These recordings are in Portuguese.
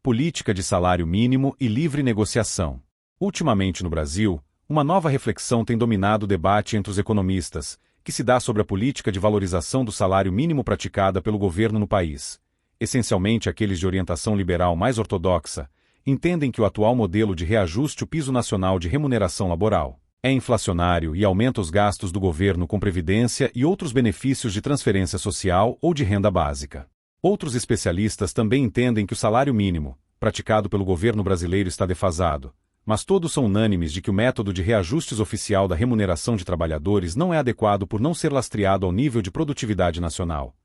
política de salário mínimo e livre negociação. Ultimamente no Brasil, uma nova reflexão tem dominado o debate entre os economistas, que se dá sobre a política de valorização do salário mínimo praticada pelo governo no país. Essencialmente aqueles de orientação liberal mais ortodoxa, entendem que o atual modelo de reajuste ao piso nacional de remuneração laboral é inflacionário e aumenta os gastos do governo com previdência e outros benefícios de transferência social ou de renda básica. Outros especialistas também entendem que o salário mínimo, praticado pelo governo brasileiro, está defasado, mas todos são unânimes de que o método de reajustes oficial da remuneração de trabalhadores não é adequado por não ser lastreado ao nível de produtividade nacional.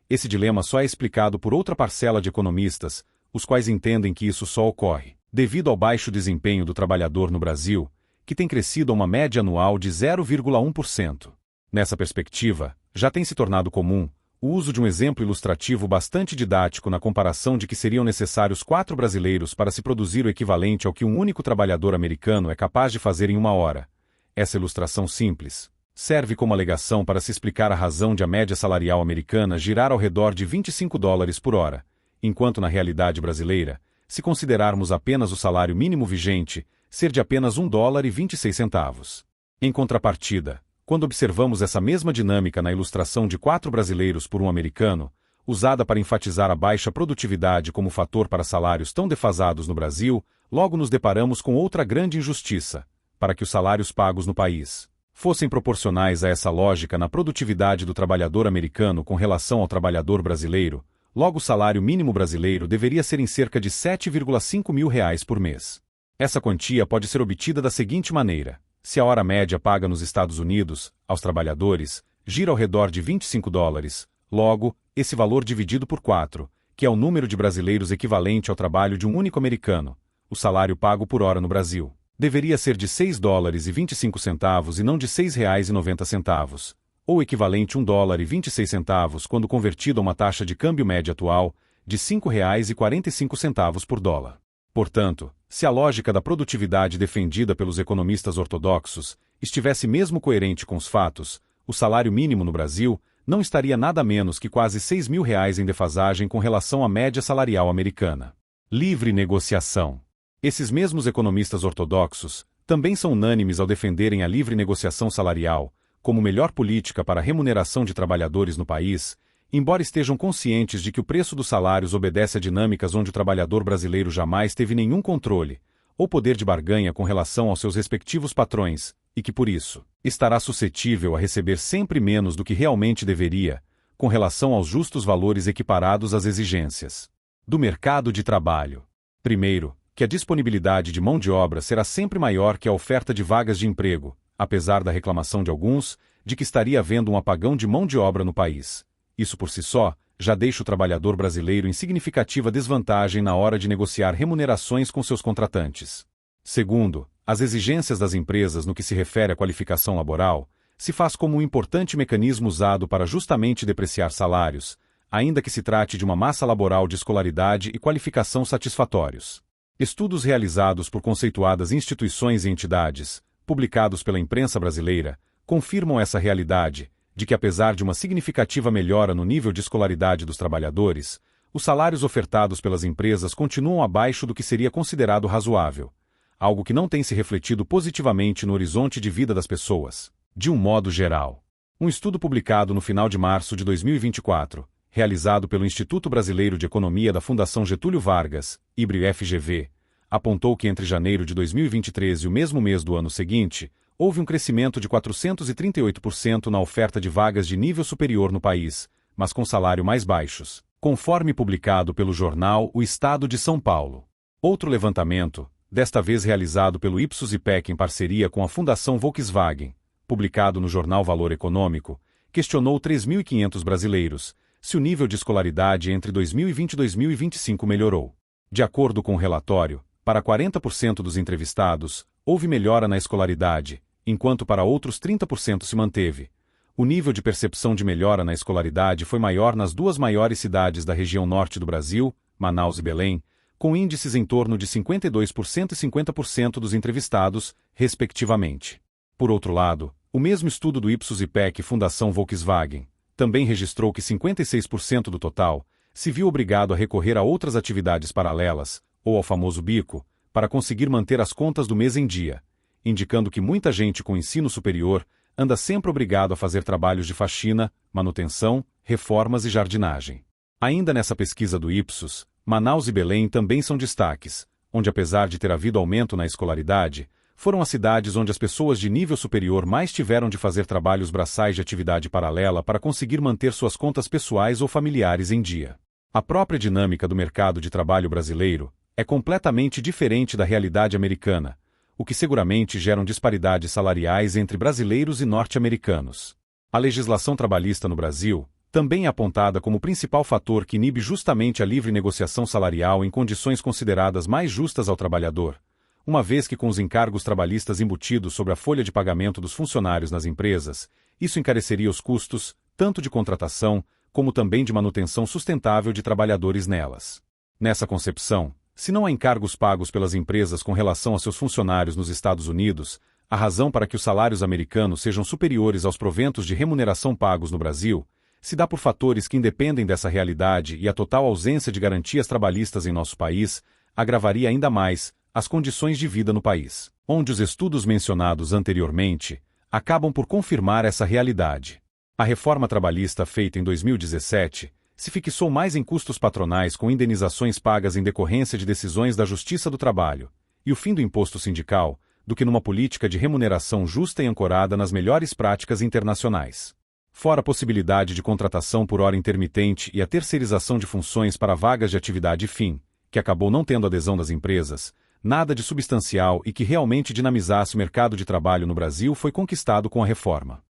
Esse dilema só é explicado por outra parcela de economistas, os quais entendem que isso só ocorre devido ao baixo desempenho do trabalhador no Brasil, que tem crescido a uma média anual de 0,1%. Nessa perspectiva, já tem se tornado comum o uso de um exemplo ilustrativo bastante didático na comparação de que seriam necessários 4 brasileiros para se produzir o equivalente ao que um único trabalhador americano é capaz de fazer em 1 hora. Essa ilustração simples serve como alegação para se explicar a razão de a média salarial americana girar ao redor de $25 por hora, enquanto na realidade brasileira, se considerarmos apenas o salário mínimo vigente, ser de apenas $1,26. Em contrapartida, quando observamos essa mesma dinâmica na ilustração de 4 brasileiros por um americano, usada para enfatizar a baixa produtividade como fator para salários tão defasados no Brasil, logo nos deparamos com outra grande injustiça: para que os salários pagos no país fossem proporcionais a essa lógica na produtividade do trabalhador americano com relação ao trabalhador brasileiro, logo o salário mínimo brasileiro deveria ser em cerca de R$ 7,5 mil por mês. Essa quantia pode ser obtida da seguinte maneira: se a hora média paga nos Estados Unidos, aos trabalhadores, gira ao redor de $25, logo, esse valor dividido por 4, que é o número de brasileiros equivalente ao trabalho de um único americano, o salário pago por hora no Brasil, deveria ser de $6,25 e não de R$ 6,90, ou equivalente a $1,26 quando convertido a uma taxa de câmbio média atual de R$ 5,45 por dólar. Portanto, se a lógica da produtividade defendida pelos economistas ortodoxos estivesse mesmo coerente com os fatos, o salário mínimo no Brasil não estaria nada menos que quase R$ 6 mil em defasagem com relação à média salarial americana. Livre negociação. Esses mesmos economistas ortodoxos também são unânimes ao defenderem a livre negociação salarial como melhor política para a remuneração de trabalhadores no país, embora estejam conscientes de que o preço dos salários obedece a dinâmicas onde o trabalhador brasileiro jamais teve nenhum controle ou poder de barganha com relação aos seus respectivos patrões, e que por isso estará suscetível a receber sempre menos do que realmente deveria, com relação aos justos valores equiparados às exigências do mercado de trabalho. Primeiro, que a disponibilidade de mão de obra será sempre maior que a oferta de vagas de emprego, apesar da reclamação de alguns de que estaria havendo um apagão de mão de obra no país. Isso por si só já deixa o trabalhador brasileiro em significativa desvantagem na hora de negociar remunerações com seus contratantes. Segundo, as exigências das empresas no que se refere à qualificação laboral se faz como um importante mecanismo usado para justamente depreciar salários, ainda que se trate de uma massa laboral de escolaridade e qualificação satisfatórios. Estudos realizados por conceituadas instituições e entidades, publicados pela imprensa brasileira, confirmam essa realidade, de que apesar de uma significativa melhora no nível de escolaridade dos trabalhadores, os salários ofertados pelas empresas continuam abaixo do que seria considerado razoável, algo que não tem se refletido positivamente no horizonte de vida das pessoas, de um modo geral. Um estudo publicado no final de março de 2024, realizado pelo Instituto Brasileiro de Economia da Fundação Getúlio Vargas, IBRE-FGV, apontou que entre janeiro de 2023 e o mesmo mês do ano seguinte, houve um crescimento de 438% na oferta de vagas de nível superior no país, mas com salário mais baixos, conforme publicado pelo jornal O Estado de São Paulo. Outro levantamento, desta vez realizado pelo Ipsos-IPEC em parceria com a Fundação Volkswagen, publicado no jornal Valor Econômico, questionou 3.500 brasileiros se o nível de escolaridade entre 2020 e 2025 melhorou. De acordo com o relatório, para 40% dos entrevistados, houve melhora na escolaridade, enquanto para outros 30% se manteve. O nível de percepção de melhora na escolaridade foi maior nas 2 maiores cidades da região norte do Brasil, Manaus e Belém, com índices em torno de 52% e 50% dos entrevistados, respectivamente. Por outro lado, o mesmo estudo do Ipsos-IPEC e Fundação Volkswagen também registrou que 56% do total se viu obrigado a recorrer a outras atividades paralelas, ou ao famoso bico, para conseguir manter as contas do mês em dia, indicando que muita gente com ensino superior anda sempre obrigado a fazer trabalhos de faxina, manutenção, reformas e jardinagem. Ainda nessa pesquisa do Ipsos, Manaus e Belém também são destaques, onde apesar de ter havido aumento na escolaridade, foram as cidades onde as pessoas de nível superior mais tiveram de fazer trabalhos braçais de atividade paralela para conseguir manter suas contas pessoais ou familiares em dia. A própria dinâmica do mercado de trabalho brasileiro é completamente diferente da realidade americana, o que seguramente geram disparidades salariais entre brasileiros e norte-americanos. A legislação trabalhista no Brasil também é apontada como principal fator que inibe justamente a livre negociação salarial em condições consideradas mais justas ao trabalhador, uma vez que com os encargos trabalhistas embutidos sobre a folha de pagamento dos funcionários nas empresas, isso encareceria os custos, tanto de contratação, como também de manutenção sustentável de trabalhadores nelas. Nessa concepção, se não há encargos pagos pelas empresas com relação a seus funcionários nos Estados Unidos, a razão para que os salários americanos sejam superiores aos proventos de remuneração pagos no Brasil se dá por fatores que independem dessa realidade, e a total ausência de garantias trabalhistas em nosso país agravaria ainda mais as condições de vida no país, onde os estudos mencionados anteriormente acabam por confirmar essa realidade. A reforma trabalhista feita em 2017 se fixou mais em custos patronais com indenizações pagas em decorrência de decisões da Justiça do Trabalho e o fim do imposto sindical, do que numa política de remuneração justa e ancorada nas melhores práticas internacionais. Fora a possibilidade de contratação por hora intermitente e a terceirização de funções para vagas de atividade fim, que acabou não tendo adesão das empresas, nada de substancial e que realmente dinamizasse o mercado de trabalho no Brasil foi conquistado com a reforma.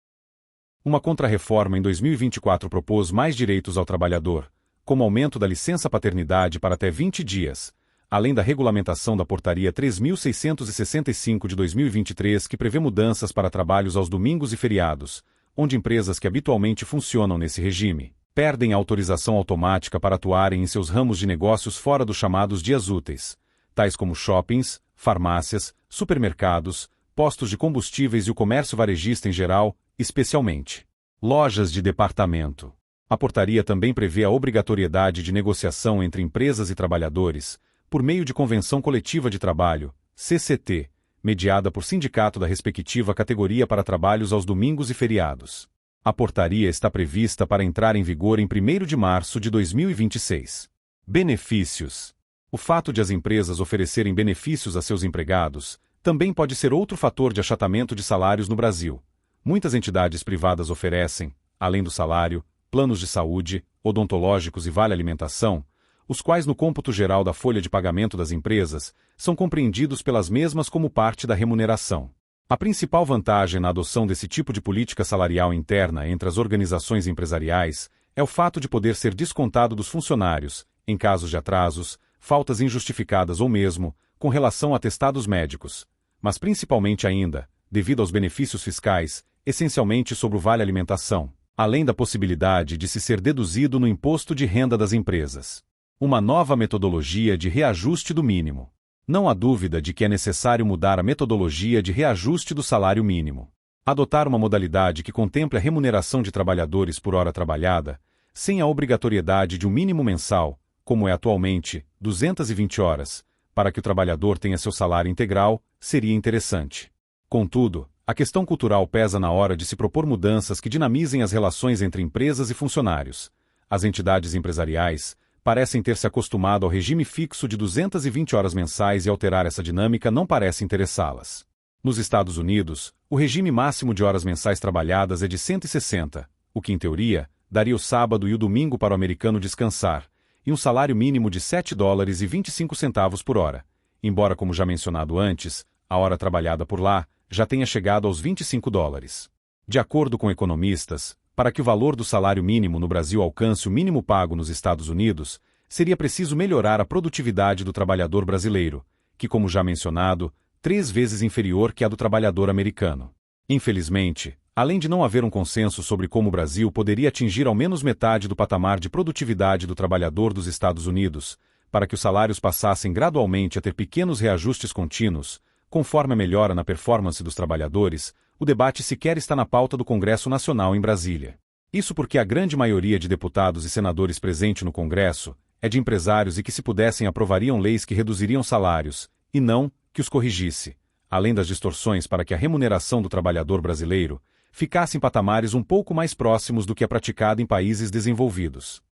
Uma contra-reforma em 2024 propôs mais direitos ao trabalhador, como aumento da licença paternidade para até 20 dias, além da regulamentação da Portaria 3.665 de 2023 que prevê mudanças para trabalhos aos domingos e feriados, onde empresas que habitualmente funcionam nesse regime perdem a autorização automática para atuarem em seus ramos de negócios fora dos chamados dias úteis, tais como shoppings, farmácias, supermercados, postos de combustíveis e o comércio varejista em geral, especialmente lojas de departamento. A portaria também prevê a obrigatoriedade de negociação entre empresas e trabalhadores, por meio de convenção coletiva de trabalho, CCT, mediada por sindicato da respectiva categoria para trabalhos aos domingos e feriados. A portaria está prevista para entrar em vigor em 1º de março de 2026. Benefícios. O fato de as empresas oferecerem benefícios a seus empregados também pode ser outro fator de achatamento de salários no Brasil. Muitas entidades privadas oferecem, além do salário, planos de saúde, odontológicos e vale-alimentação, os quais no cômputo geral da folha de pagamento das empresas são compreendidos pelas mesmas como parte da remuneração. A principal vantagem na adoção desse tipo de política salarial interna entre as organizações empresariais é o fato de poder ser descontado dos funcionários, em casos de atrasos, faltas injustificadas ou mesmo, com relação a atestados médicos, mas principalmente ainda, devido aos benefícios fiscais, essencialmente sobre o vale-alimentação, além da possibilidade de se ser deduzido no imposto de renda das empresas. Uma nova metodologia de reajuste do mínimo. Não há dúvida de que é necessário mudar a metodologia de reajuste do salário mínimo. Adotar uma modalidade que contemple a remuneração de trabalhadores por hora trabalhada, sem a obrigatoriedade de um mínimo mensal, como é atualmente, 220 horas, para que o trabalhador tenha seu salário integral, seria interessante. Contudo, a questão cultural pesa na hora de se propor mudanças que dinamizem as relações entre empresas e funcionários. As entidades empresariais parecem ter se acostumado ao regime fixo de 220 horas mensais e alterar essa dinâmica não parece interessá-las. Nos Estados Unidos, o regime máximo de horas mensais trabalhadas é de 160, o que, em teoria, daria o sábado e o domingo para o americano descansar, e um salário mínimo de $7,25 por hora, embora, como já mencionado antes, a hora trabalhada por lá já tenha chegado aos $25. De acordo com economistas, para que o valor do salário mínimo no Brasil alcance o mínimo pago nos Estados Unidos, seria preciso melhorar a produtividade do trabalhador brasileiro, que, como já mencionado, 3 vezes inferior que a do trabalhador americano. Infelizmente, além de não haver um consenso sobre como o Brasil poderia atingir ao menos metade do patamar de produtividade do trabalhador dos Estados Unidos, para que os salários passassem gradualmente a ter pequenos reajustes contínuos, conforme a melhora na performance dos trabalhadores, o debate sequer está na pauta do Congresso Nacional em Brasília. Isso porque a grande maioria de deputados e senadores presente no Congresso é de empresários e que, se pudessem, aprovariam leis que reduziriam salários, e não que os corrigisse, além das distorções para que a remuneração do trabalhador brasileiro ficasse em patamares um pouco mais próximos do que é praticado em países desenvolvidos.